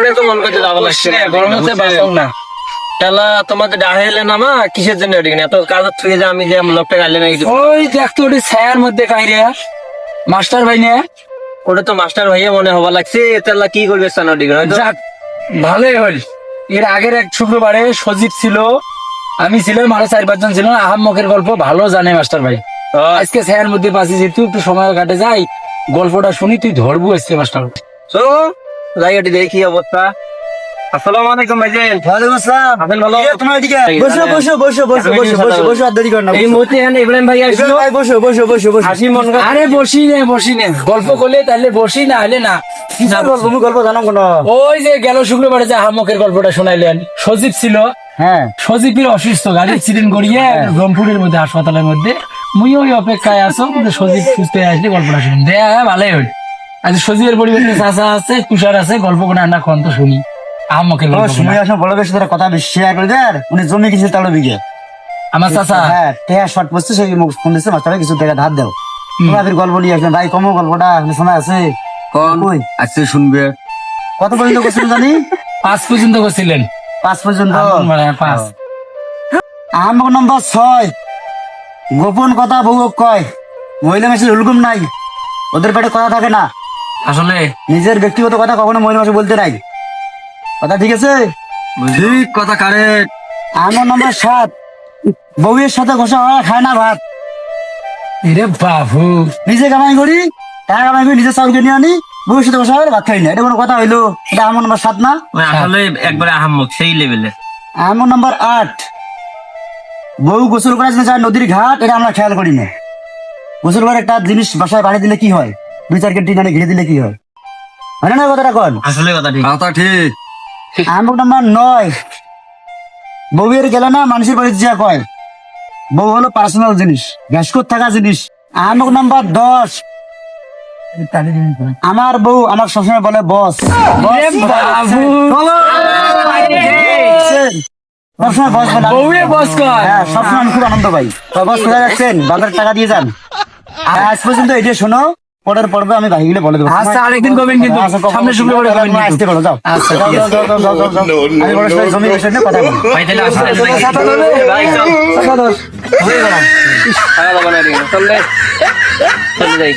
করে তো মন করতে যাওয়া লাগছে না, গরম হচ্ছে বাঁচাও না। তাহলে তোমাদের ডাহেলে নামা কিসের জন্য রেডি এত কাজ থুয়ে যা আমি যে লোকটা গাইলে না ওই দেখতো ওটি ছায়ার মধ্যে কাইরে মাস্টার ভাই নিয়ে ওটা তো মাস্টার ভাইয়া মনে হওয়া লাগছে, তাহলে কি করবে সানো ডিগ্রি যাক ভালোই হল। এর আগের এক শুক্রবারে সজীব ছিল, আমি ছিলাম, আরো 4-5 জন ছিল। আহাম্মকের গল্প ভালো জানে মাস্টার ভাই। আজকে ছায়ার মধ্যে পাচ্ছি যে তুই একটু সময় কাটে যাই, গল্পটা শুনি তুই ধরবো আজকে মাস্টার। তো জায়গাটি দেখি অবস্থা। আসসালামু আলাইকুম ভাইজান। ওয়ালাইকুম আসসালাম। আপনি ভালো? তোমার এদিকে বসো বসো বসো বসো বসো বসো বসো, আর দেরি কর না। এই মুহূর্তে এখানে ইব্রাহিম ভাই আসলো। ভাই বসো বসো বসো বসো। হাসি মন করে আরে বসি নে গল্প করলে তাহলে বসি, না হলে না। কিসের গল্প? তুমি গল্প জানো কোন? ওই যে গেল শুক্রবারে যে আহাম্মকের গল্পটা শোনাইলেন, সজীব ছিল, হ্যাঁ সজীবের অসুস্থ, গাড়ি অ্যাক্সিডেন্ট করিয়ে রংপুরের মধ্যে হাসপাতালের মধ্যে। মুই ওই অপেক্ষায় আছো সজীব সুস্থ হয়ে আসলে গল্পটা শুনি দেয়া ভালোই হল। আজ সজীবের পরিবর্তে চাচা আছে, তুষার আছে, গল্প করে না কোন তো শুনি আহাম্মকের গল্প। সময় আসলে বড় বেশি ধরে কথা বেশি শেয়ার করে দেয়। উনি জমি কিছু তাহলে বিঘে আমার চাচা হ্যাঁ টেহা শর্ট পড়ছে, সেই মুখ ফোন দিচ্ছে মাস্টার কিছু টাকা ধার দাও। তোমাদের গল্প নিয়ে আসবেন ভাই, কমো গল্পটা সময় আছে কই আজকে শুনবে। কত পর্যন্ত করছিল জানি? 5 পর্যন্ত করছিলেন। 5 পর্যন্ত। মানে 5 আহাম্মক নম্বর 6, গোপন কথা বউ কয়। মহিলা মেশিন হুলকুম নাই, ওদের পেটে কথা থাকে না। আসলে নিজের ব্যক্তিগত কথা কখনো মহিলা মাসে বলতে নাই। কথা ঠিক আছে? ঠিক কথা কারেক্ট। আমার নম্বর 7, বউয়ের সাথে ঘষা হয় খায় না ভাত। এরে বাবু, নিজে কামাই করি, টাকা কামাই করি, নিজে চাউল কিনে আনি, বউয়ের সাথে ঘষা হয় ভাত খাই না। এটা কোনো কথা হইলো? এটা আমার নম্বর 7 না? আসলে একবারে আহাম্মক সেই লেভেলে। আমার নম্বর 8, বউ গোসল করার জন্য যায় নদীর ঘাট, এটা আমরা খেয়াল করি না। গোসল করে একটা জিনিস বাসায় বাড়ি দিলে কি হয়? 2-4 কেজি নানে ঘিরে দিলে কি হয়? হয় না কথাটা কন? আসলে কথা ঠিক। কথা ঠিক। আমার নম্বর 9, বউয়ের গেলে না মানুষের বাড়িতে যা কয়। বউ হলো পার্সোনাল জিনিস, ঘাসকর থাকা জিনিস। আমার নম্বর 10, আমার বউ আমার সবসময় বলে বস। এরে বাবু, সবসময় বস বলে। বউয়ে বস কয়। হ্যাঁ, সবসময় আমি খুব আনন্দ পাই। তো বস কোথায় যাচ্ছেন? বাজার টাকা দিয়ে যান। আর আজ পর্যন্ত এটা শোনো, পরের পর্বে আমি বাকি গেলে বলে দেবো। আচ্ছা, আরেকদিন করবেন কিন্তু। আচ্ছা, সামনে শুক্রবারে করবেন কিন্তু। আসতে পারো, যাও। আচ্ছা, যাও, ঠিক যাও, আছে। যাও, যাও, যাও, যাও, যাও। আমি বড় সাহেব জমি বিষয় নিয়ে কথা বলি। ভাই তাহলে আসলে ছাতা ধরবে? ভাই চল। ছাতা ধর। খাওয়া দাওয়া না চললে চলে যাই।